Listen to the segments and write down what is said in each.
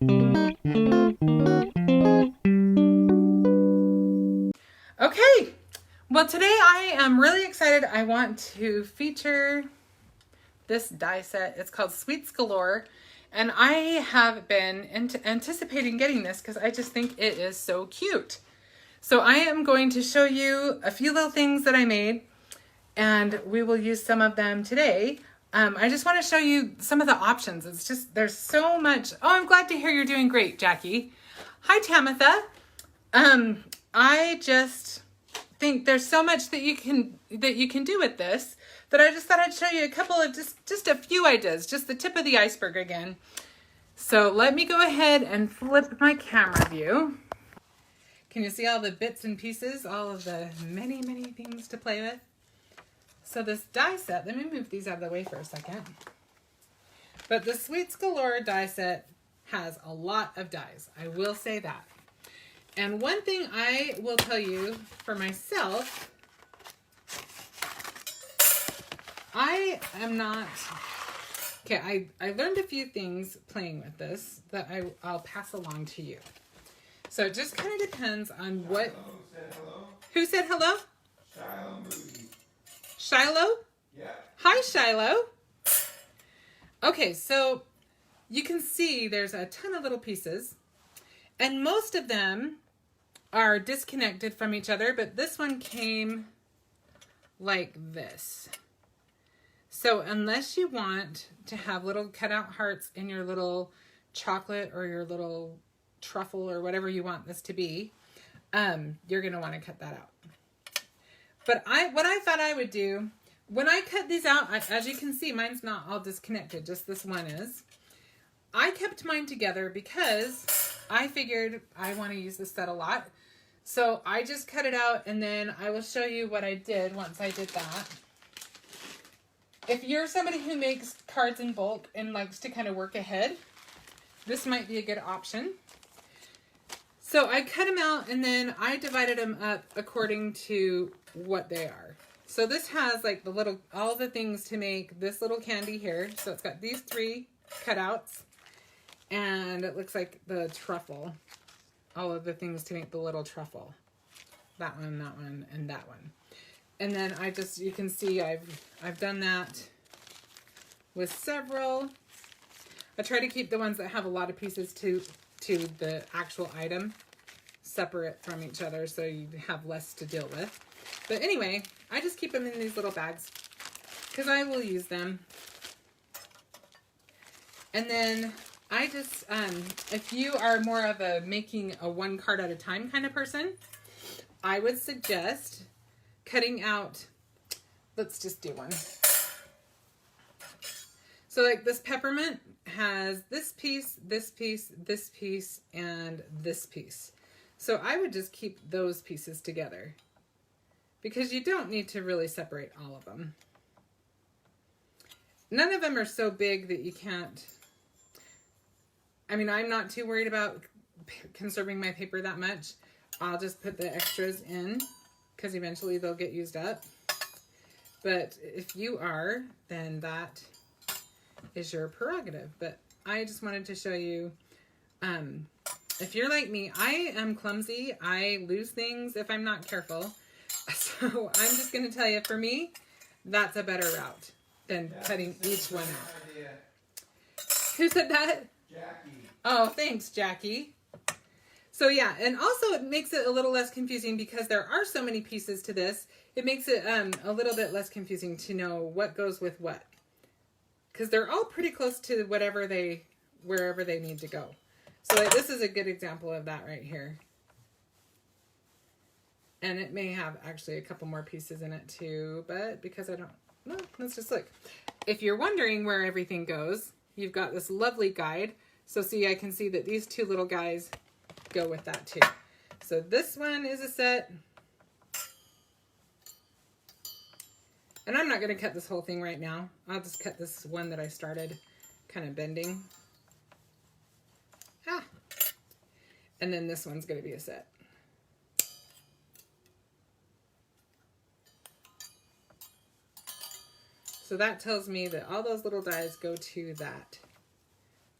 Okay, well today I am really excited. I want to feature this die set. It's called Sweets Galore, and I have been anticipating getting this because I just think it is so cute. So I am going to show you a few little things that I made, and we will use some of them today. I just want to show you some of the options. It's just, there's so much. Oh, I'm glad to hear you're doing great, Jackie. Hi, Tamitha. I just think there's so much that you can do with this that I just thought I'd show you a couple of just a few ideas, just the tip of the iceberg again. So let me go ahead and flip my camera view. Can you see all the bits and pieces, all of the many, many things to play with? So this die set, let me move these out of the way for a second. But the Sweets Galore die set has a lot of dies. I will say that. And one thing I will tell you for myself, I am not, okay, I learned a few things playing with this that I'll pass along to you. So it just kind of depends on what, who said hello? Shiloh Moody. Shiloh? Yeah. Hi, Shiloh. Okay, so you can see there's a ton of little pieces, and most of them are disconnected from each other, but this one came like this. So unless you want to have little cutout hearts in your little chocolate or your little truffle or whatever you want this to be, you're going to want to cut that out. But what I thought I would do, when I cut these out, as you can see, mine's not all disconnected, just this one is. I kept mine together because I figured I want to use this set a lot. So I just cut it out, and then I will show you what I did once I did that. If you're somebody who makes cards in bulk and likes to kind of work ahead, this might be a good option. So I cut them out, and then I divided them up according to what they are. So this has like the little, all the things to make this little candy here. So it's got these 3 cutouts, and it looks like the truffle. All of the things to make the little truffle. That one, and that one. And then I just, you can see I've done that with several. I try to keep the ones that have a lot of pieces to the actual item separate from each other so you have less to deal with. But anyway, I just keep them in these little bags because I will use them. And then I just, if you are more of a making a 1 card at a time kind of person, I would suggest cutting out, let's just do one. So like this peppermint has this piece, this piece, this piece, and this piece. So I would just keep those pieces together because you don't need to really separate all of them. None of them are so big that you can't, I mean, I'm not too worried about conserving my paper that much. I'll just put the extras in because eventually they'll get used up. But if you are, then that is your prerogative. But I just wanted to show you, if you're like me, I am clumsy. I lose things if I'm not careful. So I'm just going to tell you, for me, that's a better route than cutting each one out. Who said that? Jackie. Oh, thanks, Jackie. So yeah, and also it makes it a little less confusing because there are so many pieces to this. It makes it a little bit less confusing to know what goes with what. Because they're all pretty close to wherever they need to go. So like, this is a good example of that right here. And it may have actually a couple more pieces in it too, but because I don't, no, let's just look. If you're wondering where everything goes, you've got this lovely guide. So see, I can see that these 2 little guys go with that too. So this one is a set. And I'm not going to cut this whole thing right now. I'll just cut this one that I started kind of bending. Ah. And then this one's going to be a set. So that tells me that all those little dies go to that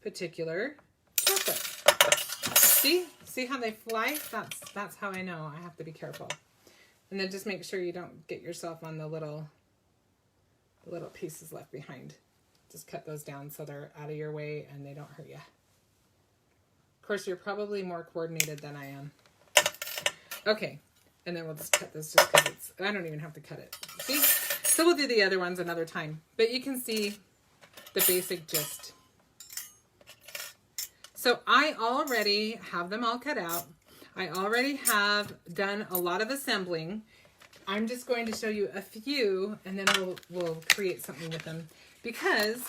particular chocolate. See how they fly? That's how I know I have to be careful. And then just make sure you don't get yourself on the little pieces left behind. Just cut those down so they're out of your way and they don't hurt you. Of course, you're probably more coordinated than I am. Okay, and then we'll just cut this just because I don't even have to cut it. See? So we'll do the other ones another time. But you can see the basic gist. So I already have them all cut out. I already have done a lot of assembling. I'm just going to show you a few and then we'll create something with them. Because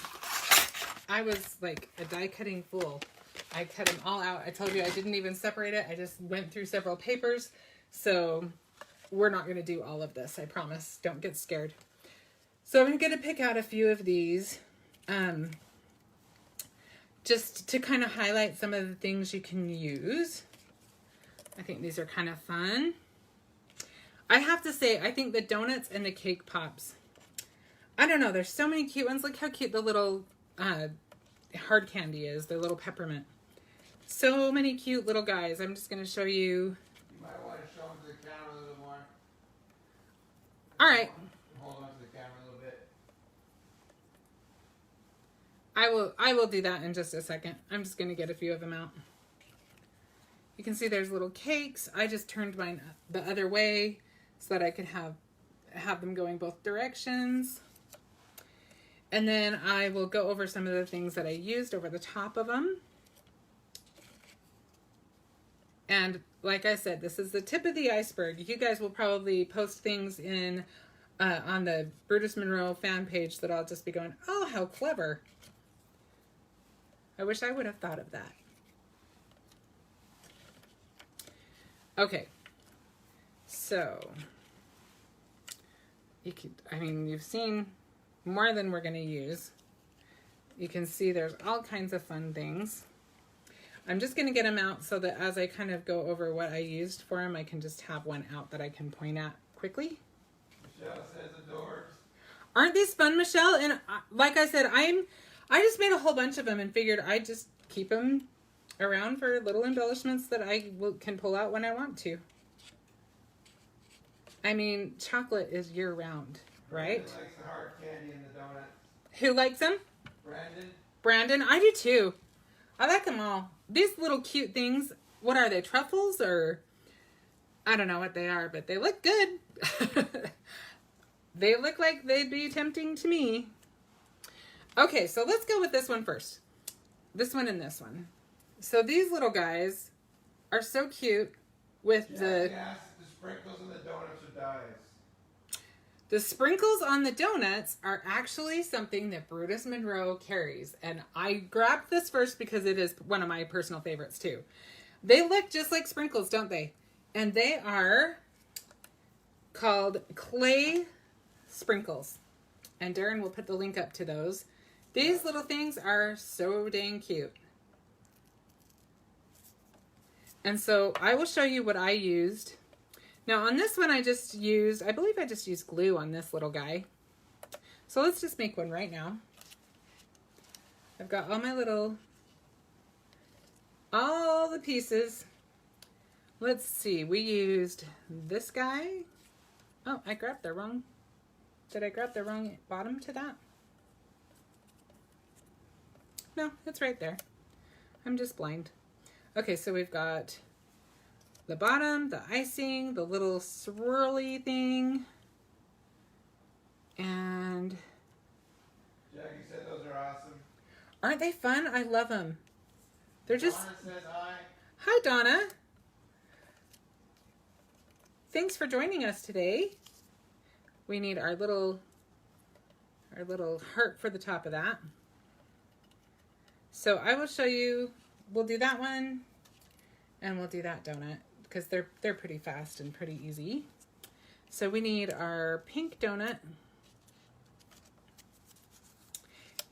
I was like a die cutting fool. I cut them all out. I told you I didn't even separate it. I just went through several papers. So we're not going to do all of this. I promise. Don't get scared. So I'm going to pick out a few of these. Just to kind of highlight some of the things you can use. I think these are kind of fun. I have to say, I think the donuts and the cake pops, I don't know, there's so many cute ones. Look how cute the little hard candy is, the little peppermint. So many cute little guys. I'm just going to show you. You might want to show them to the camera a little more. All right. Hold on to the camera a little bit. I will do that in just a second. I'm just going to get a few of them out. You can see there's little cakes. I just turned mine the other way so that I could have them going both directions. And then I will go over some of the things that I used over the top of them. And like I said, this is the tip of the iceberg. You guys will probably post things in on the Brutus Monroe fan page that I'll just be going, oh, how clever. I wish I would have thought of that. Okay, so you've seen more than we're going to use. You can see there's all kinds of fun things. I'm just going to get them out so that as I kind of go over what I used for them, I can just have one out that I can point at quickly. Michelle says adores. Aren't these fun, Michelle? And like I said, I just made a whole bunch of them and figured I'd just keep them around for little embellishments that I can pull out when I want to. I mean, chocolate is year-round, right? Brandon likes the hard candy and the donuts. Who likes them? Brandon? Brandon, I do too. I like them all. These little cute things, what are they, truffles or? I don't know what they are, but they look good. They look like they'd be tempting to me. Okay, so let's go with this one first. This one and this one. So these little guys are so cute with the sprinkles on the donuts are dyes. The sprinkles on the donuts are actually something that Brutus Monroe carries. And I grabbed this first because it is one of my personal favorites too. They look just like sprinkles, don't they? And they are called clay sprinkles. And Darren will put the link up to those. These little things are so dang cute. And so I will show you what I used. Now on this one I believe I just used glue on this little guy. So let's just make one right now. I've got all the pieces. Let's see, we used this guy. Oh, did I grab the wrong bottom to that? No, it's right there. I'm just blind. Okay, so we've got the bottom, the icing, the little swirly thing, and Jackie said those are awesome. Aren't they fun? I love them. They're just... Donna says hi. Hi, Donna. Thanks for joining us today. We need our little heart for the top of that. So I will show you. We'll do that one, and we'll do that donut because they're pretty fast and pretty easy. So we need our pink donut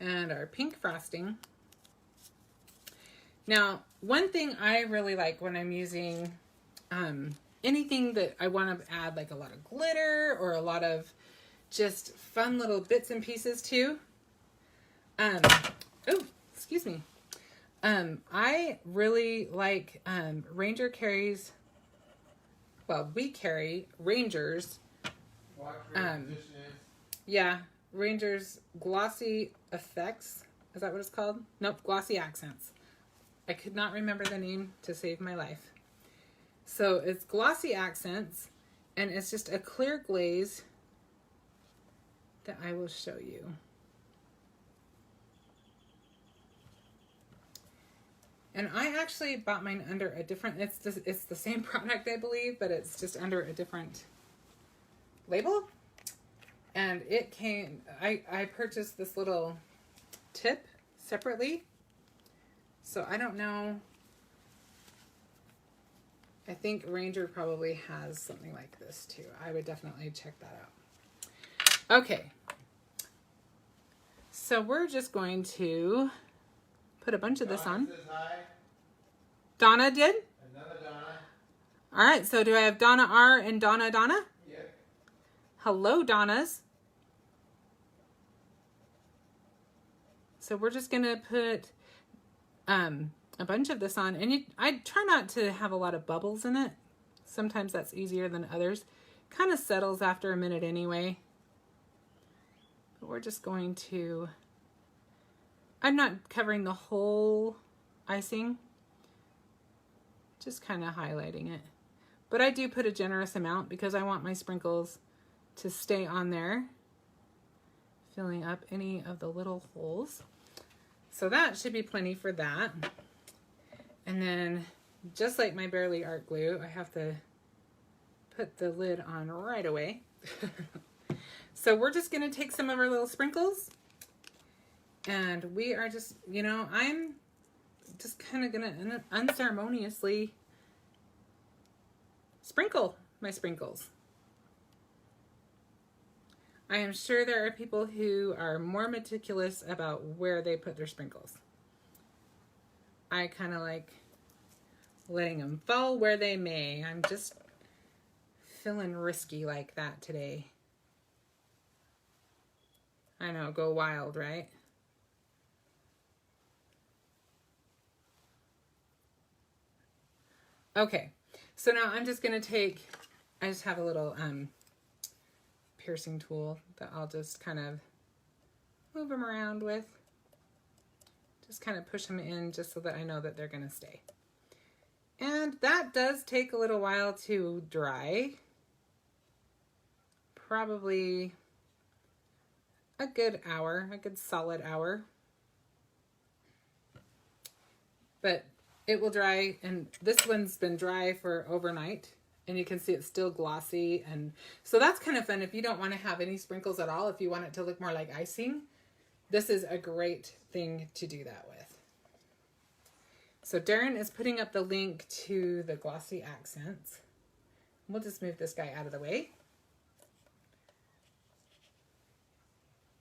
and our pink frosting. Now, one thing I really like when I'm using anything that I want to add like a lot of glitter or a lot of just fun little bits and pieces too. Oh, excuse me. I really like Ranger carries, well, we carry Rangers. Watch where your position is. Yeah, Rangers Glossy Effects. Is that what it's called? Nope, Glossy Accents. I could not remember the name to save my life. So it's Glossy Accents, and it's just a clear glaze that I will show you. And I actually bought mine under a different, it's the same product, I believe, but it's just under a different label. And it came, I purchased this little tip separately. So I don't know. I think Ranger probably has something like this too. I would definitely check that out. Okay. So we're just going to put a bunch of this on. Says hi. Donna did? Another Donna. All right, so do I have Donna R and Donna? Yep. Hello, Donnas. So we're just going to put a bunch of this on. And I try not to have a lot of bubbles in it. Sometimes that's easier than others. Kind of settles after a minute anyway. But we're just going to... I'm not covering the whole icing. Just kind of highlighting it. But I do put a generous amount because I want my sprinkles to stay on there, filling up any of the little holes. So that should be plenty for that. And then, just like my Barely Art glue, I have to put the lid on right away. So we're just going to take some of our little sprinkles, and we are just, you know, I'm just kind of going to unceremoniously sprinkle my sprinkles. I am sure there are people who are more meticulous about where they put their sprinkles. I kind of like letting them fall where they may. I'm just feeling risky like that today. I know, go wild, right? Okay, so now I'm just going to take, I just have a little piercing tool that I'll just kind of move them around with. Just kind of push them in just so that I know that they're going to stay. And that does take a little while to dry. Probably a good hour, a good solid hour. But it will dry, and this one's been dry for overnight. And you can see it's still glossy. And so that's kind of fun if you don't want to have any sprinkles at all. If you want it to look more like icing, this is a great thing to do that with. So Darren is putting up the link to the Glossy Accents. We'll just move this guy out of the way.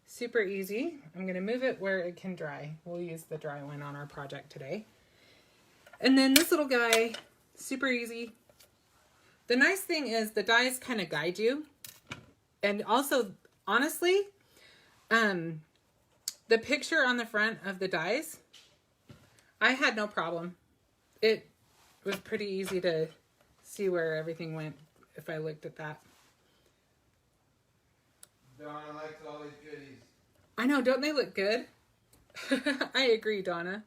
Super easy. I'm going to move it where it can dry. We'll use the dry one on our project today. And then this little guy, super easy. The nice thing is the dies kind of guide you. And also, honestly, the picture on the front of the dies, I had no problem. It was pretty easy to see where everything went if I looked at that. Donna likes all these goodies. I know, don't they look good? I agree, Donna.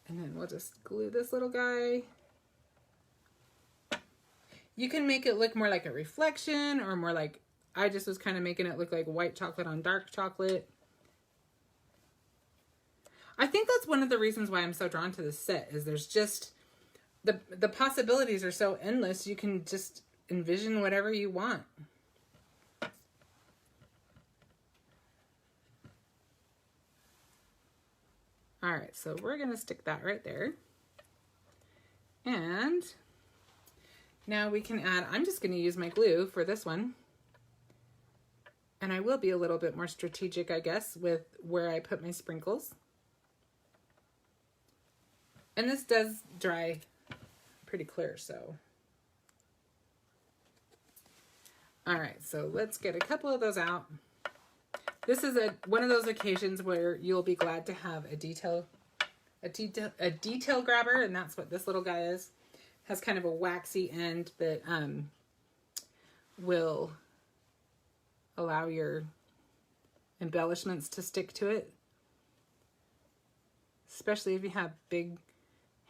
And then we'll just glue this little guy. You can make it look more like a reflection or more like, I just was kind of making it look like white chocolate on dark chocolate. I think that's one of the reasons why I'm so drawn to this set is there's just, the possibilities are so endless. You can just envision whatever you want. All right, so we're gonna stick that right there. And now we can add, I'm just gonna use my glue for this one. And I will be a little bit more strategic, I guess, with where I put my sprinkles. And this does dry pretty clear, so. All right, so let's get a couple of those out. This is one of those occasions where you'll be glad to have a a detail grabber, and that's what this little guy is. Has kind of a waxy end that will allow your embellishments to stick to it, especially if you have big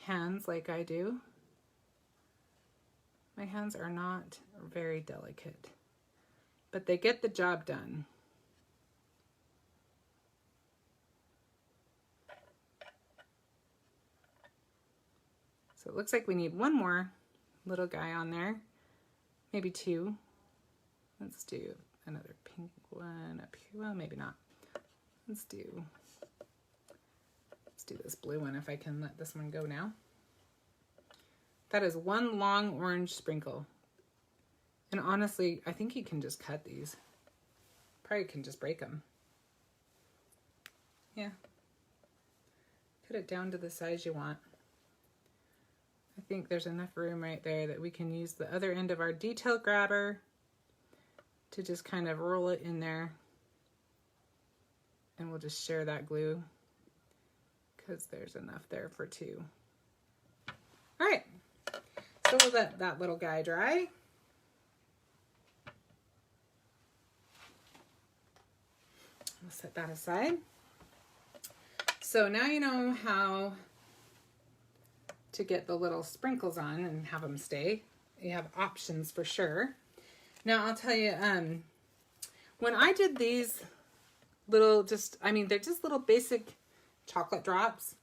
hands like I do. My hands are not very delicate, but they get the job done. So it looks like we need one more little guy on there, maybe two. Let's do another pink one up here. Well, maybe not. Let's do this blue one if I can let this one go now. That is one long orange sprinkle. And honestly, I think you can just cut these. Probably can just break them. Yeah. Cut it down to the size you want. I think there's enough room right there that we can use the other end of our detail grabber to just kind of roll it in there. And we'll just share that glue because there's enough there for two. All right. So we'll let that little guy dry. We'll set that aside. So now you know how to get the little sprinkles on and have them stay. You have options for sure. Now I'll tell you, when I did these little, they're just little basic chocolate drops.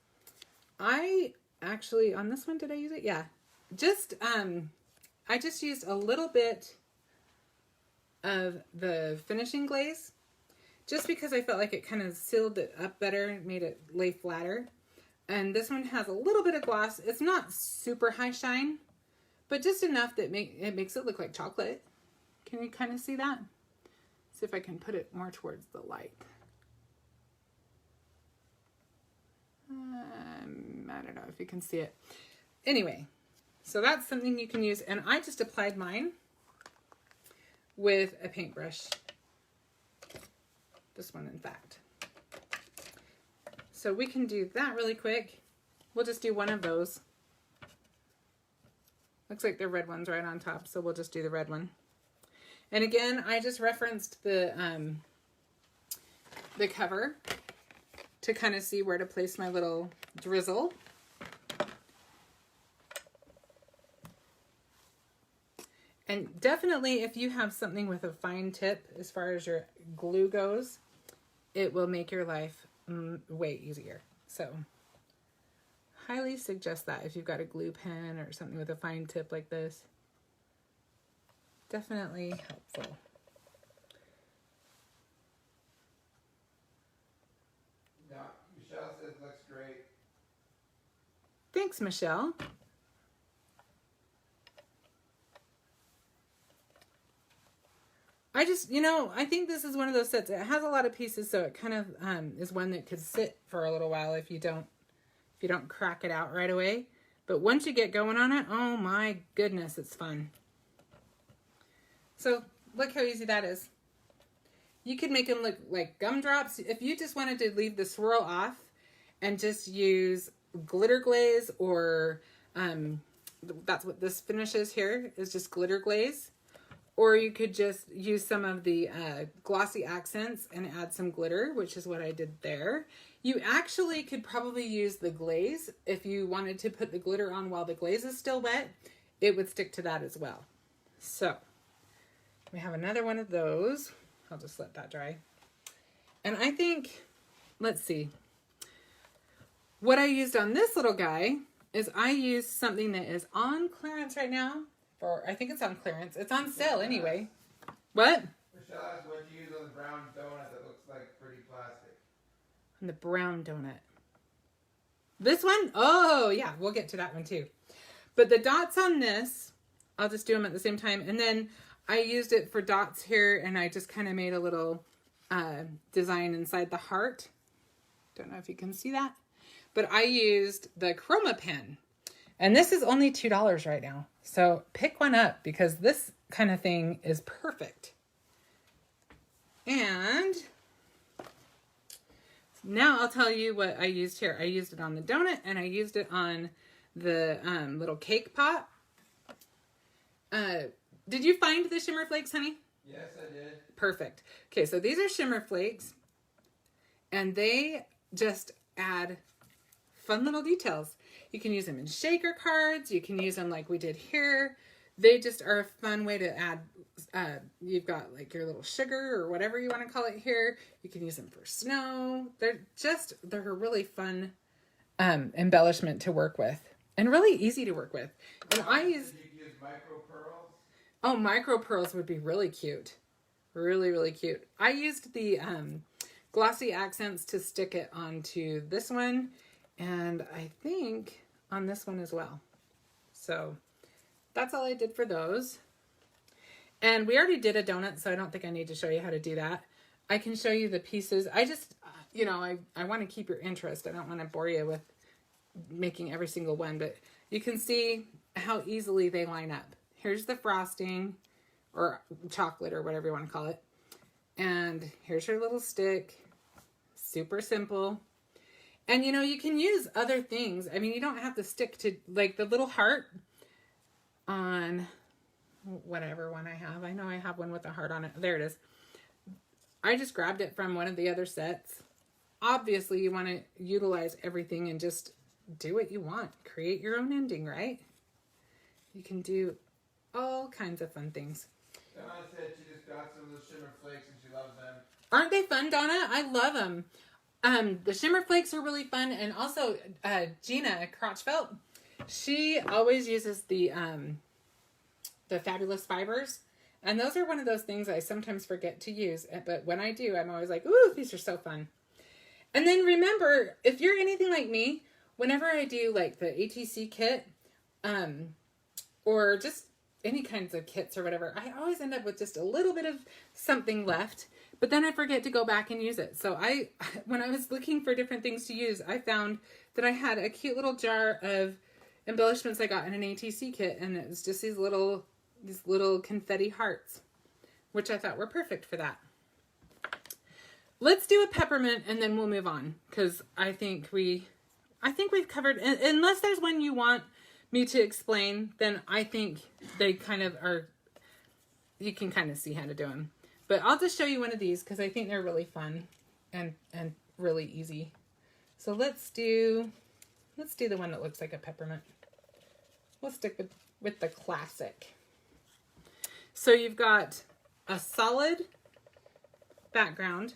I actually, on this one, did I use it? Yeah. I just used a little bit of the finishing glaze just because I felt like it kind of sealed it up better, made it lay flatter. And this one has a little bit of gloss. It's not super high shine, but just enough that it makes it look like chocolate. Can you kind of see that? See if I can put it more towards the light. I don't know if you can see it. Anyway, so that's something you can use. And I just applied mine with a paintbrush. This one, in fact. So we can do that really quick. We'll just do one of those. Looks like the red one's right on top, so we'll just do the red one. And again, I just referenced the cover to kind of see where to place my little drizzle. And definitely if you have something with a fine tip as far as your glue goes, it will make your life way easier. So highly suggest that if you've got a glue pen or something with a fine tip like this. Definitely helpful. Yeah, Michelle says it looks great. Thanks, Michelle. I think this is one of those sets. It has a lot of pieces, so it kind of is one that could sit for a little while if you don't crack it out right away. But once you get going on it, oh my goodness, it's fun. So look how easy that is. You could make them look like gumdrops. If you just wanted to leave the swirl off and just use glitter glaze, or that's what this finishes here, is just glitter glaze. Or you could just use some of the glossy accents and add some glitter, which is what I did there. You actually could probably use the glaze. If you wanted to put the glitter on while the glaze is still wet, it would stick to that as well. So we have another one of those. I'll just let that dry. And I think, let's see. What I used on this little guy is I used something that is on clearance right now. I think it's on clearance. It's on sale anyway. What? Michelle asked what you use on the brown donut that looks like pretty plastic. On the brown donut. This one? Oh, yeah. We'll get to that one too. But the dots on this, I'll just do them at the same time. And then I used it for dots here, and I just kind of made a little design inside the heart. Don't know if you can see that. But I used the Chroma Pen. And this is only $2 right now. So pick one up because this kind of thing is perfect. And Now I'll tell you what I used here. I used it on the donut and I used it on the little cake pot. Did you find the Shimmer Flakes, honey? Yes, I did. Perfect. Okay, so these are Shimmer Flakes, and they just add fun little details. You can use them in shaker cards. You can use them like we did here. They just are a fun way to add. You've got like your little sugar or whatever you want to call it here. You can use them for snow. They're a really fun embellishment to work with, and really easy to work with. And I use. Did you use micro pearls? Oh, micro pearls would be really cute. Really, really cute. I used the glossy accents to stick it onto this one, and I think on this one as well. So that's all I did for those. And we already did a donut, so I don't think I need to show you how to do that. I can show you the pieces. I just, you know, I want to keep your interest. I don't want to bore you with making every single one, but you can see how easily they line up. Here's the frosting, or chocolate, or whatever you want to call it. And here's your little stick. Super simple. And you know, you can use other things. I mean, you don't have to stick to, like, the little heart on whatever one I have. I know I have one with a heart on it. There it is. I just grabbed it from one of the other sets. Obviously, you want to utilize everything and just do what you want. Create your own ending, right? You can do all kinds of fun things. Donna said she just got some of the Shimmer Flakes and she loves them. Aren't they fun, Donna? I love them. The Shimmer Flakes are really fun. And also, Gina Crotchfelt, she always uses the Fabulous Fibers. And those are one of those things I sometimes forget to use. But when I do, I'm always like, ooh, these are so fun. And then remember, if you're anything like me, whenever I do like the ATC kit, or just any kinds of kits or whatever, I always end up with just a little bit of something left, but then I forget to go back and use it. So when I was looking for different things to use, I found that I had a cute little jar of embellishments I got in an ATC kit, and it was just these little confetti hearts, which I thought were perfect for that. Let's do a peppermint and then we'll move on, because I think we've covered, unless there's one you want me to explain, then I think they kind of are, you can kind of see how to do them. But I'll just show you one of these because I think they're really fun and really easy. So let's do the one that looks like a peppermint. We'll stick with the classic. So you've got a solid background,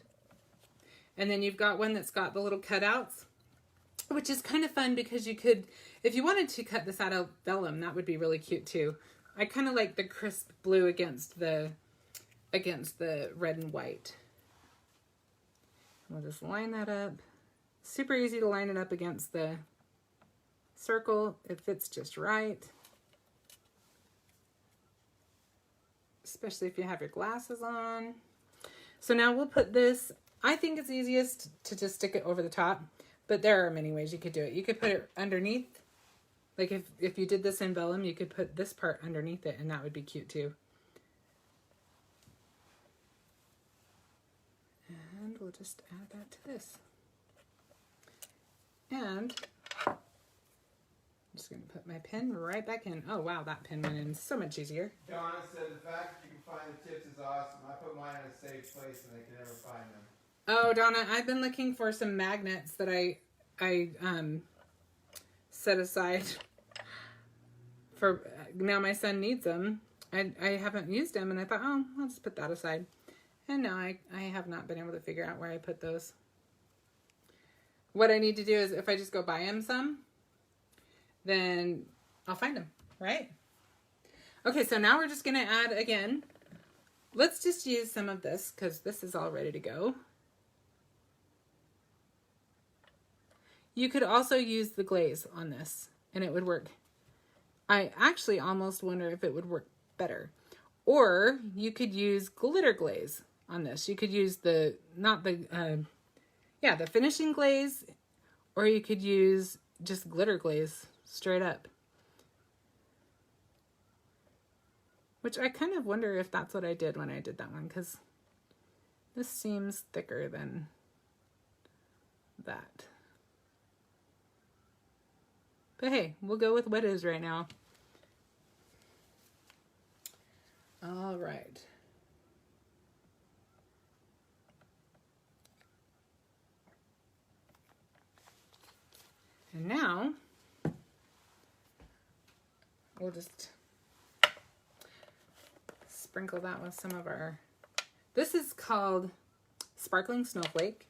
and then you've got one that's got the little cutouts, which is kind of fun because you could, if you wanted to cut this out of vellum, that would be really cute too. I kind of like the crisp blue against the red and white. We'll just line that up. Super easy to line it up against the circle. It fits just right. Especially if you have your glasses on. So now we'll put this, I think it's easiest to just stick it over the top, but there are many ways you could do it. You could put it underneath. Like if you did this in vellum, you could put this part underneath it and that would be cute too. And we'll just add that to this. And I'm just going to put my pen right back in. Oh wow, that pen went in so much easier. Donna said the fact that you can find the tips is awesome. I put mine in a safe place and they can never find them. Oh, Donna, I've been looking for some magnets that I set aside for, now my son needs them. I haven't used them and I thought, oh, I'll just put that aside. And no, I have not been able to figure out where I put those. What I need to do is if I just go buy him some, then I'll find them, right? Okay, so now we're just going to add again. Let's just use some of this because this is all ready to go. You could also use the glaze on this and it would work. I actually almost wonder if it would work better. Or you could use glitter glaze on this. You could use the finishing glaze, or you could use just glitter glaze straight up. Which I kind of wonder if that's what I did when I did that one, because this seems thicker than that. But hey, we'll go with what is right now. All right. And now we'll just sprinkle that with some of our, this is called Sparkling Snowflake.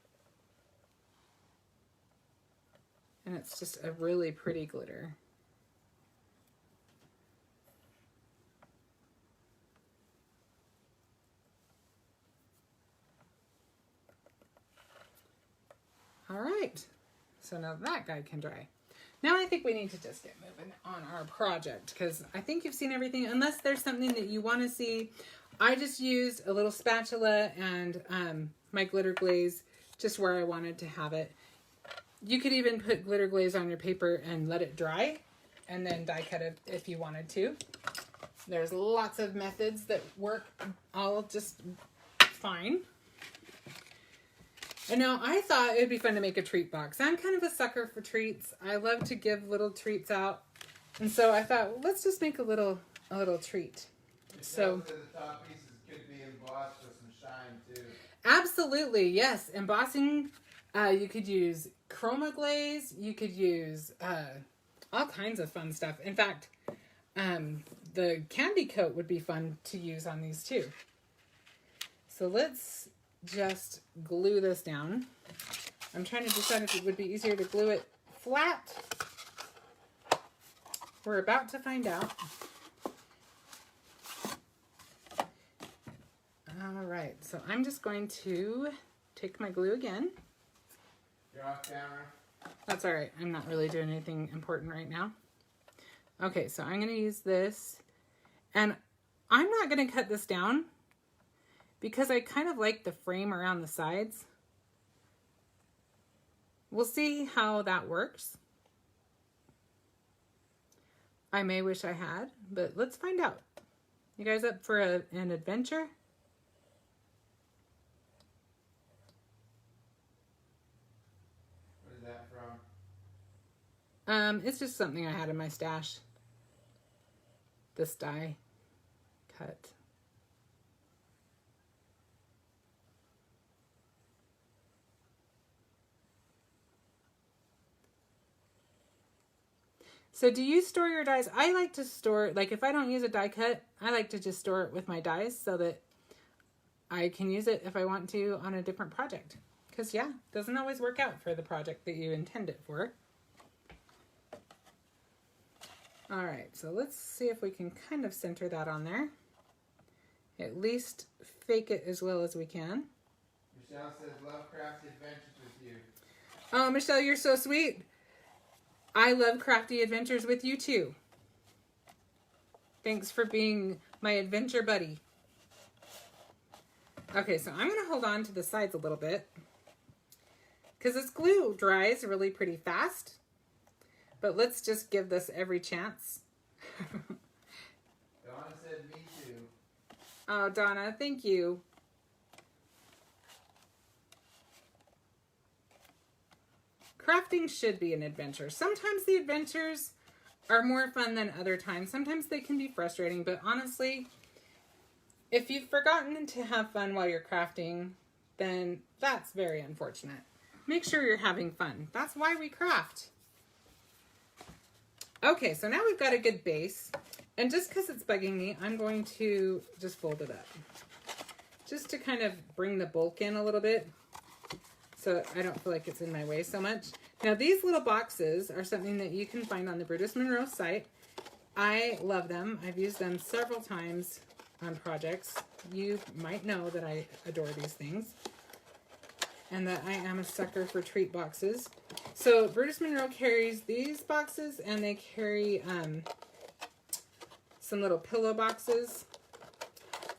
And it's just a really pretty glitter. All right, so now that guy can dry. Now I think we need to just get moving on our project because I think you've seen everything unless there's something that you want to see. I just used a little spatula and my glitter glaze just where I wanted to have it. You could even put glitter glaze on your paper and let it dry and then die cut it if you wanted to. There's lots of methods that work all just fine. And now I thought it would be fun to make a treat box. I'm kind of a sucker for treats. I love to give little treats out. And so I thought, well, let's just make a little treat. So the top pieces could be embossed with some shine too. Absolutely, yes. Embossing, you could use chroma glaze. You could use all kinds of fun stuff. In fact, the candy coat would be fun to use on these too. So let's just glue this down. I'm trying to decide if it would be easier to glue it flat. We're about to find out. All right, so I'm just going to take my glue again. You're off camera. That's all right. I'm not really doing anything important right now. Okay, so I'm going to use this. And I'm not going to cut this down because I kind of like the frame around the sides. We'll see how that works. I may wish I had, but let's find out. You guys up for an adventure? What is that from? It's just something I had in my stash. This die cut. So do you store your dies? I like to store, like if I don't use a die cut, I like to just store it with my dies so that I can use it if I want to on a different project. Because yeah, it doesn't always work out for the project that you intend it for. All right, so let's see if we can kind of center that on there. At least fake it as well as we can. Michelle says, love Crafty Adventures with you. Oh, Michelle, you're so sweet. I love Crafty Adventures with you too. Thanks for being my adventure buddy. Okay, so I'm going to hold on to the sides a little bit because this glue dries really pretty fast. But let's just give this every chance. Donna said me too. Oh, Donna, thank you. Crafting should be an adventure. Sometimes the adventures are more fun than other times. Sometimes they can be frustrating, but honestly, if you've forgotten to have fun while you're crafting, then that's very unfortunate. Make sure you're having fun. That's why we craft. Okay, so now we've got a good base. And just because it's bugging me, I'm going to just fold it up. Just to kind of bring the bulk in a little bit, so I don't feel like it's in my way so much. Now these little boxes are something that you can find on the Brutus Monroe site. I love them. I've used them several times on projects. You might know that I adore these things and that I am a sucker for treat boxes. So Brutus Monroe carries these boxes and they carry some little pillow boxes.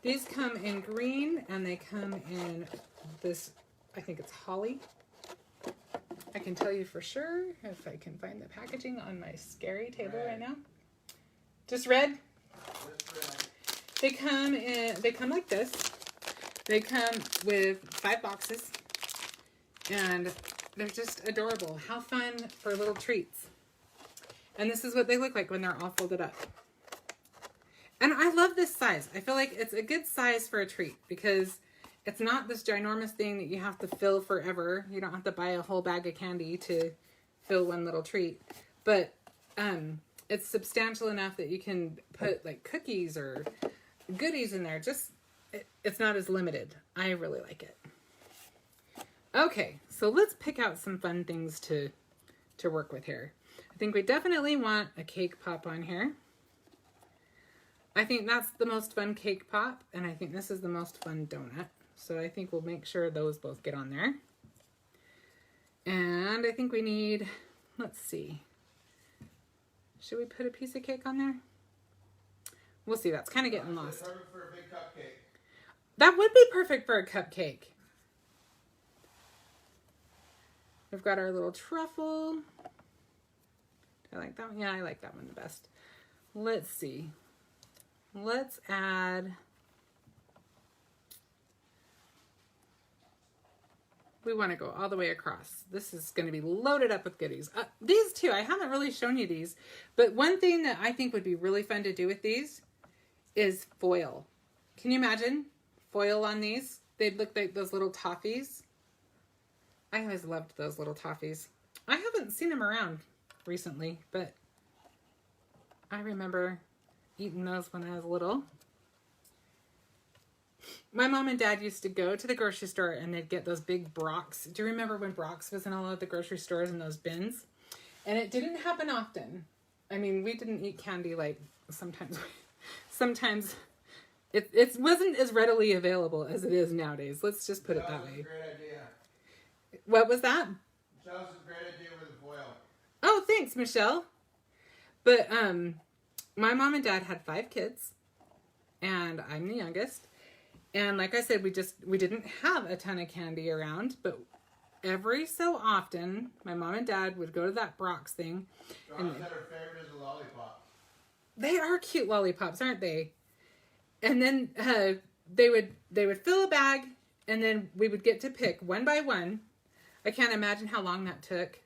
These come in green and they come in this, I think it's holly. I can tell you for sure if I can find the packaging on my scary table right now. Just red? Just red. They come like this. They come with 5 boxes. And They're just adorable. How fun for little treats. And this is what they look like when they're all folded up. And I love this size. I feel like it's a good size for a treat because it's not this ginormous thing that you have to fill forever. You don't have to buy a whole bag of candy to fill one little treat. But it's substantial enough that you can put like cookies or goodies in there. Just, it's not as limited. I really like it. Okay, so let's pick out some fun things to work with here. I think we definitely want a cake pop on here. I think that's the most fun cake pop, and I think this is the most fun donut. So I think we'll make sure those both get on there. And I think we need, let's see. Should we put a piece of cake on there? We'll see, that's kind of getting lost. Perfect for a big cupcake. That would be perfect for a cupcake. We've got our little truffle. I like that one. Yeah, I like that one the best. Let's see. Let's add, we want to go all the way across. This is going to be loaded up with goodies. These two, I haven't really shown you these, but one thing that I think would be really fun to do with these is foil. Can you imagine foil on these? They'd look like those little toffees. I always loved those little toffees. I haven't seen them around recently, but I remember eating those when I was little. My mom and dad used to go to the grocery store and they'd get those big Brock's. Do you remember when Brock's was in all of the grocery stores in those bins? And it didn't happen often. I mean, we didn't eat candy like sometimes. Sometimes it wasn't as readily available as it is nowadays. Let's just put it that way. Great idea. What was that? Michelle's a great idea with the foil. Oh, thanks, Michelle. But my mom and dad had 5 kids, and I'm the youngest. And like I said, we didn't have a ton of candy around, but every so often, my mom and dad would go to that Brock's thing. Dawn said her favorite is a lollipop. They are cute lollipops, aren't they? And then they would fill a bag, and then we would get to pick one by one. I can't imagine how long that took,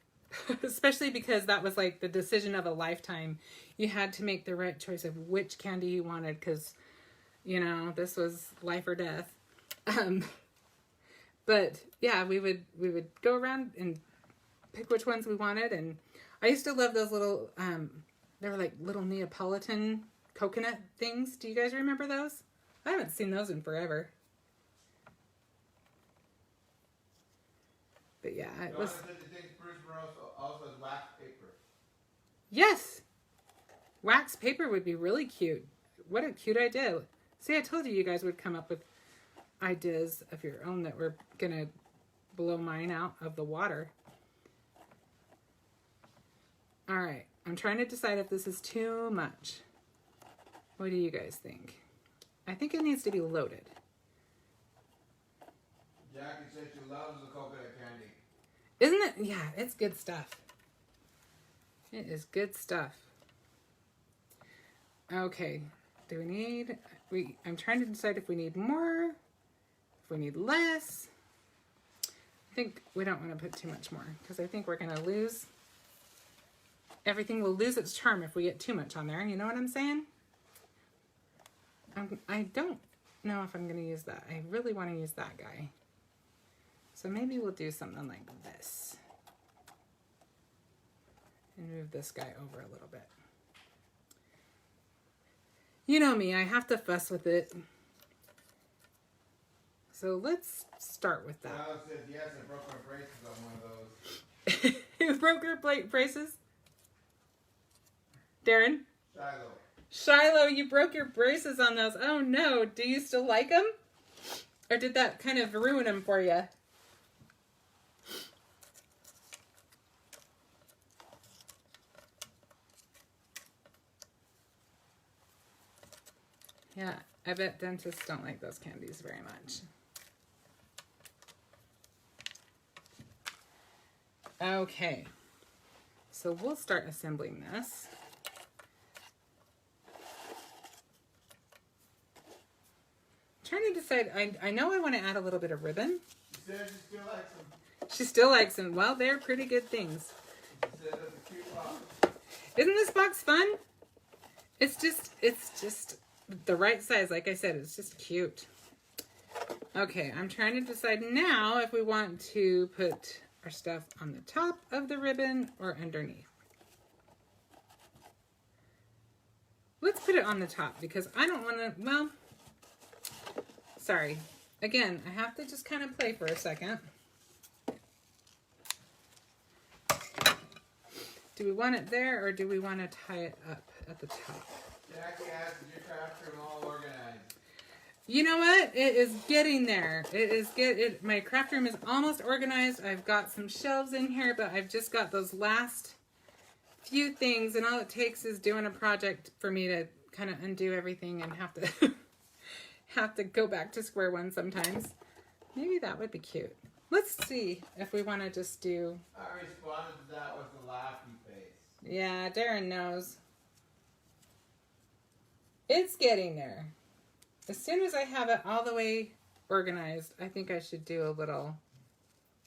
especially because that was like the decision of a lifetime. You had to make the right choice of which candy you wanted because, you know, this was life or death. But yeah, we would go around and pick which ones we wanted. And I used to love those little, they were like little Neapolitan coconut things. Do you guys remember those? I haven't seen those in forever. But yeah, it was. Donna said the thing Brutus Monroe also has wax paper. Yes, wax paper would be really cute. What a cute idea! See, I told you you guys would come up with ideas of your own that were gonna blow mine out of the water. All right, I'm trying to decide if this is too much. What do you guys think? I think it needs to be loaded. Jackie said she loves the coconut candy. Isn't it? Yeah, it's good stuff. It is good stuff. Okay, do we need, I'm trying to decide if we need more, if we need less. I think we don't want to put too much more because I think we're going to lose, everything will lose its charm if we get too much on there. You know what I'm saying? I don't know if I'm going to use that. I really want to use that guy. So maybe we'll do something like this. And move this guy over a little bit. You know me, I have to fuss with it. So let's start with that. Alice said yes, I broke my braces on one of those. Who broke her braces? Darren? Shiloh. Shiloh, you broke your braces on those. Oh no, do you still like them? Or did that kind of ruin them for you? Yeah, I bet dentists don't like those candies very much. Okay, so we'll start assembling this. Trying to decide, I know I want to add a little bit of ribbon. You said you still like some. She still likes them. Well, they're pretty good things. It's a cute box. Isn't this box fun? It's just the right size. Like I said, it's just cute. Okay, I'm trying to decide now if we want to put our stuff on the top of the ribbon or underneath. Let's put it on the top because I don't want to, well, sorry. Again, I have to just kind of play for a second. Do we want it there or do we want to tie it up at the top? Jackie asked, is your craft room all organized? You know what? It is getting there. My craft room is almost organized. I've got some shelves in here, but I've just got those last few things, and all it takes is doing a project for me to kind of undo everything and have to have to go back to square one sometimes. Maybe that would be cute. Let's see if we want to just do... I responded to that with a laughy face. Yeah, Darren knows. It's getting there. As soon as I have it all the way organized, I think I should do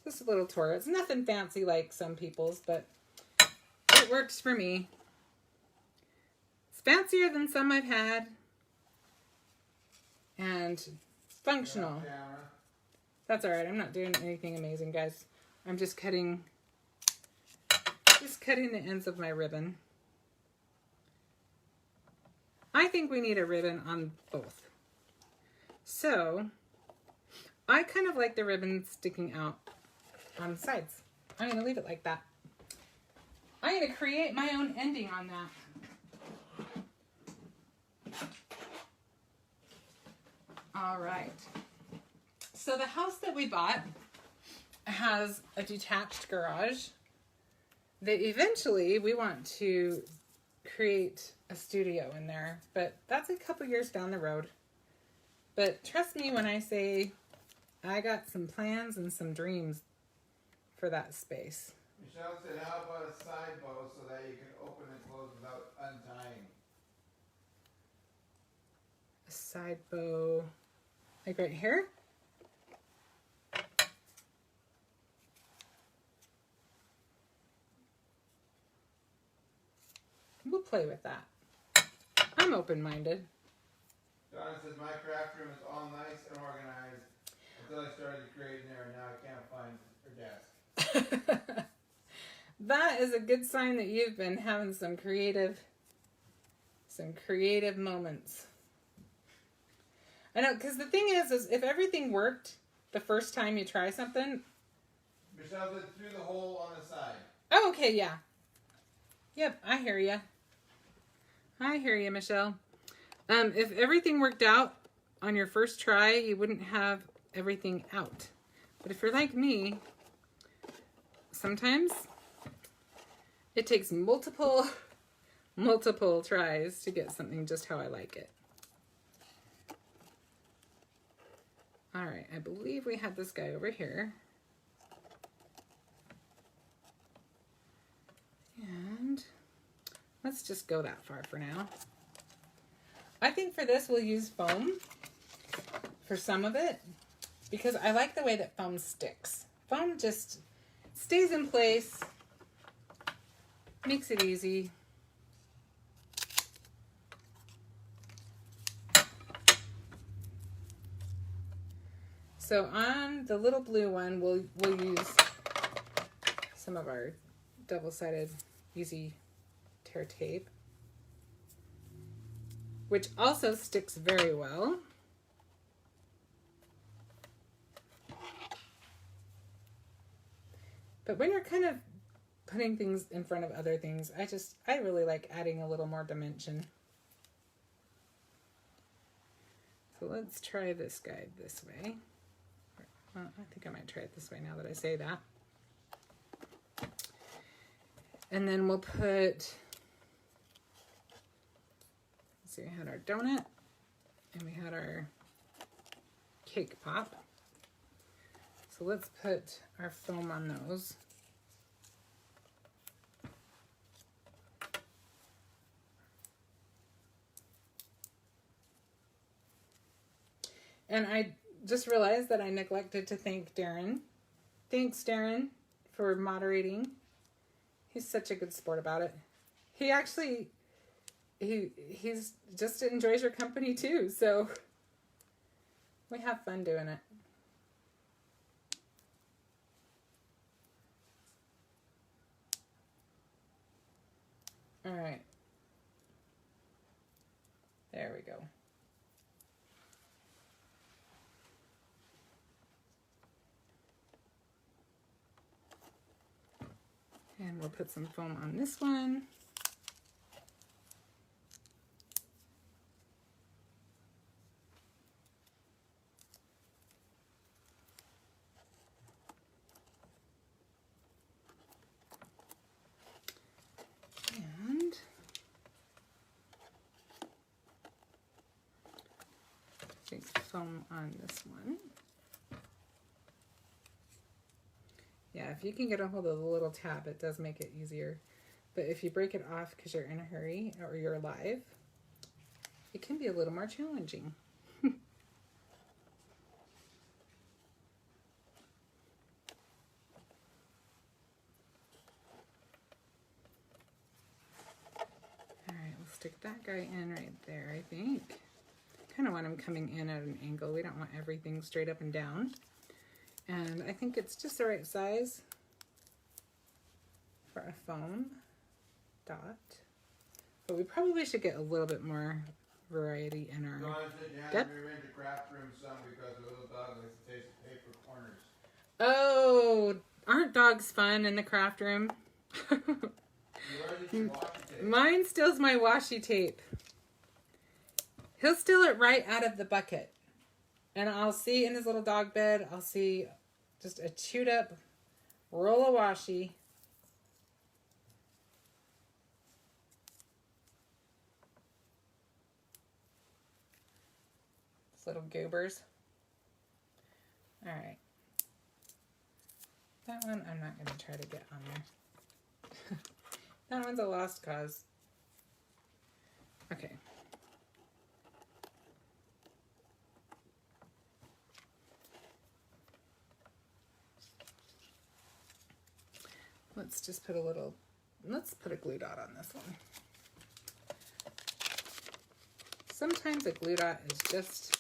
just a little tour. It's nothing fancy like some people's, but it works for me. It's fancier than some I've had. And functional. That's alright. I'm not doing anything amazing, guys. I'm just cutting the ends of my ribbon. I think we need a ribbon on both. So, I kind of like the ribbon sticking out on the sides. I'm going to leave it like that. I'm going to create my own ending on that. All right. So the house that we bought has a detached garage that eventually we want to create a studio in there, but that's a couple years down the road. But trust me when I say I got some plans and some dreams for that space. Michelle said, how about a side bow so that you can open and close without untying? A side bow, like right here? We'll play with that. I'm open-minded. Donna says, my craft room is all nice and organized until I started creating there, and now I can't find her desk. That is a good sign that you've been having some creative moments. I know, because the thing is if everything worked the first time you try something... Michelle said, through the hole on the side. Oh, okay, yeah. Yep, I hear you. I hear you, Michelle. If everything worked out on your first try, you wouldn't have everything out. But if you're like me, sometimes it takes multiple tries to get something just how I like it. All right, I believe we had this guy over here. And let's just go that far for now. I think for this we'll use foam for some of it because I like the way that foam sticks. Foam just stays in place, makes it easy. So on the little blue one, we'll use some of our double-sided easy tear tape, which also sticks very well. But when you're kind of putting things in front of other things, I really like adding a little more dimension. So let's try this guide this way. Well, I think I might try it this way now that I say that. And then we'll put, let's see, we had our donut and we had our cake pop. So let's put our foam on those. And I just realized that I neglected to thank Darren Thanks, Darren, for moderating. He's such a good sport about it. He actually, he's just enjoys your company too, so we have fun doing it. All right. There we go. And we'll put some foam on this one. And I think foam on this one. Yeah, if you can get a hold of the little tab, it does make it easier. But if you break it off because you're in a hurry or you're live, it can be a little more challenging. Alright, we'll stick that guy in right there, I think. Kind of want him coming in at an angle. We don't want everything straight up and down. And I think it's just the right size for a foam dot. But we probably should get a little bit more variety in our depth. We went to craft room some because the little dog likes to taste the paper corners. Oh, aren't dogs fun in the craft room? Mine steals my washi tape. He'll steal it right out of the bucket. And I'll see in his little dog bed, I'll see just a chewed up roll of washi. These little goobers. All right. That one I'm not going to try to get on there. That one's a lost cause. Okay. Let's just put a little, let's put a glue dot on this one. Sometimes a glue dot is just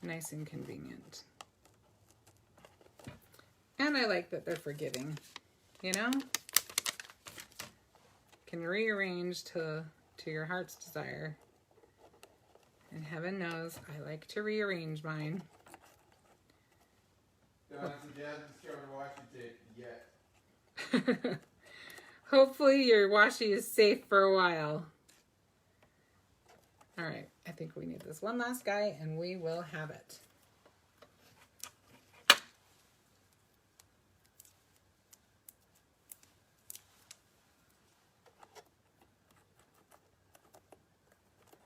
nice and convenient. And I like that they're forgiving, you know? Can rearrange to your heart's desire. And heaven knows I like to rearrange mine. Don't suggest discovered washi tape yet. Hopefully your washi is safe for a while. All right, I think we need this one last guy and we will have it.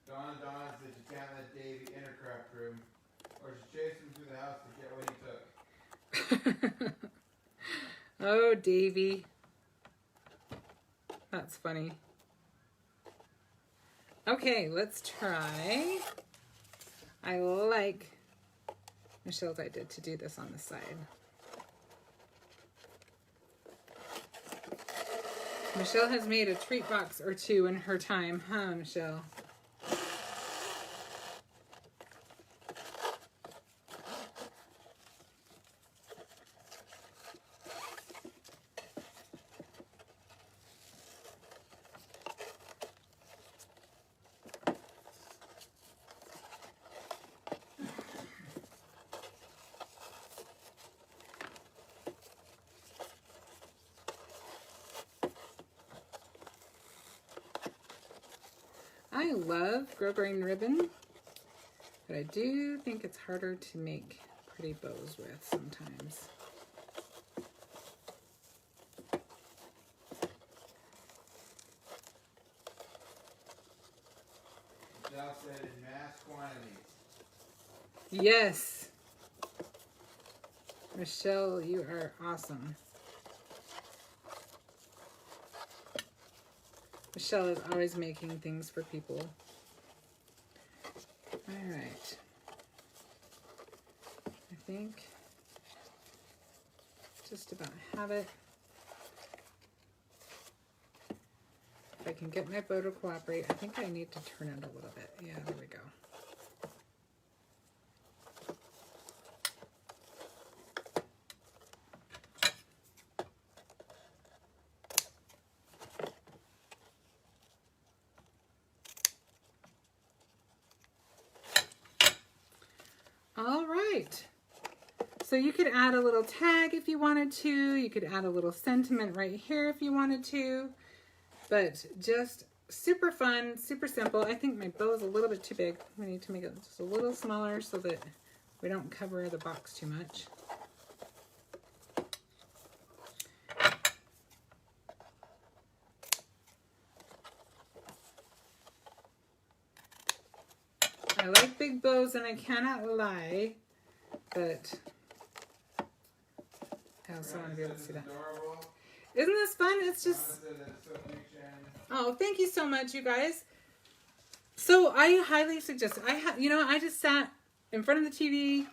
Donna said you can't let Davey in her craft room or she chased him through the house to get what he took. Oh, Davey. That's funny. Okay, let's try. I like Michelle's idea to do this on the side. Michelle has made a treat box or two in her time, huh, Michelle? I love grosgrain ribbon, but I do think it's harder to make pretty bows with sometimes. Michelle said in mass quantities. Yes. Michelle, you are awesome. Michelle is always making things for people. All right. I think just about have it. If I can get my bow to cooperate, I think I need to turn it a little bit. Yeah, there we go. All right. So you could add a little tag if you wanted to. You could add a little sentiment right here if you wanted to. But just super fun, super simple. I think my bow is a little bit too big. We need to make it just a little smaller so that we don't cover the box too much. I like big bows and I cannot lie, but I also want to be able to see that. Isn't this fun? It's just, oh, thank you so much, you guys. So I highly suggest it. I just sat in front of the TV.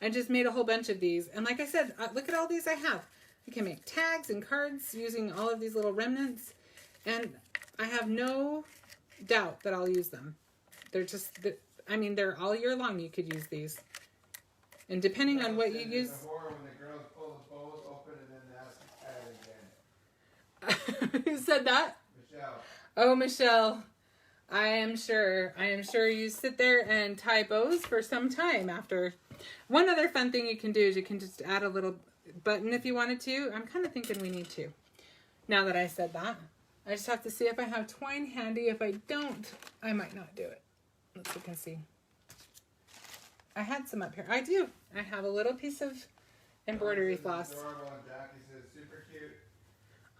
I just made a whole bunch of these. And like I said, look at all these I have. I can make tags and cards using all of these little remnants. And I have no doubt that I'll use them. They're just, I mean, they're all year long. You could use these. And depending on what you use. It's a horror when the girls pull the bows open and then ask to add again. Who said that? Michelle. Oh, Michelle. I am sure you sit there and tie bows for some time after. One other fun thing you can do is you can just add a little button if you wanted to. I'm kind of thinking we need to. Now that I said that. I just have to see if I have twine handy. If I don't, I might not do it. Let's look and see. I had some up here. I do. I have a little piece of embroidery floss. Adorable, and Jackie says super cute.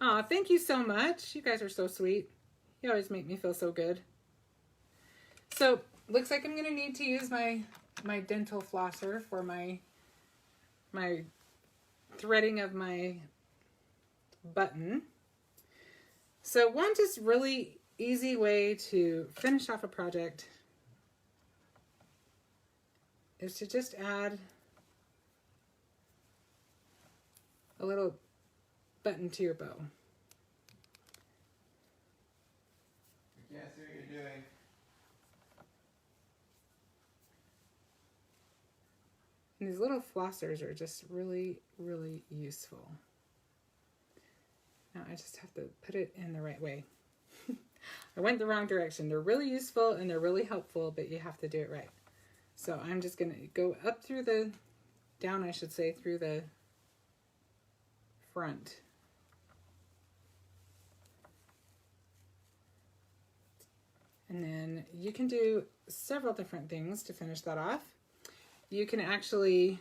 Aw, thank you so much. You guys are so sweet. You always make me feel so good. So, looks like I'm going to need to use my dental flosser for my threading of my button. So, one just really easy way to finish off a project is to just add a little button to your bow. I can't see what you're doing. And these little flossers are just really, really useful. Now I just have to put it in the right way. I went the wrong direction. They're really useful and they're really helpful, but you have to do it right. So I'm just going to go up through the, down I should say, through the front. And then you can do several different things to finish that off. You can actually,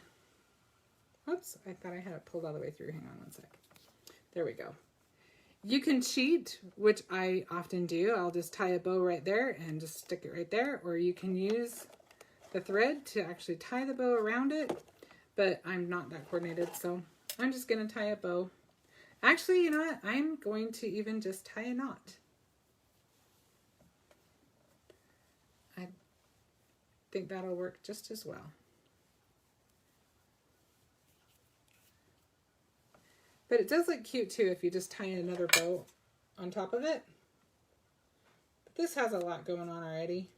oops, I thought I had it pulled all the way through. Hang on one sec. There we go. You can cheat, which I often do. I'll just tie a bow right there and just stick it right there. Or you can use the thread to actually tie the bow around it. But I'm not that coordinated, so I'm just going to tie a bow. Actually, you know what? I'm going to even just tie a knot. I think that'll work just as well. But it does look cute too if you just tie another bow on top of it. But this has a lot going on already.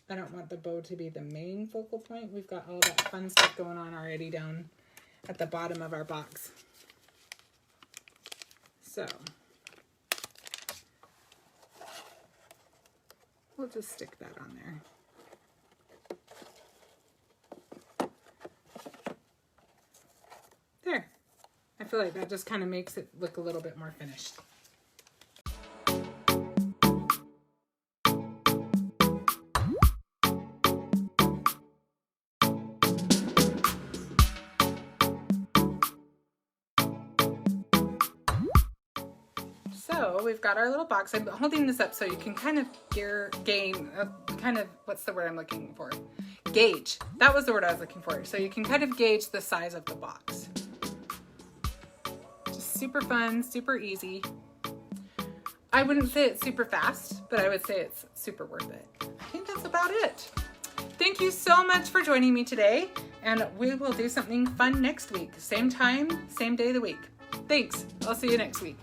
I don't want the bow to be the main focal point. We've got all that fun stuff going on already down at the bottom of our box. So we'll just stick that on there. There. I feel like that just kind of makes it look a little bit more finished. So we've got our little box. I'm holding this up so you can kind of what's the word I'm looking for? Gauge. That was the word I was looking for. So you can kind of gauge the size of the box. Super fun, super easy. I wouldn't say it's super fast, but I would say it's super worth it. I think that's about it. Thank you so much for joining me today, and we will do something fun next week. Same time, same day of the week. Thanks. I'll see you next week.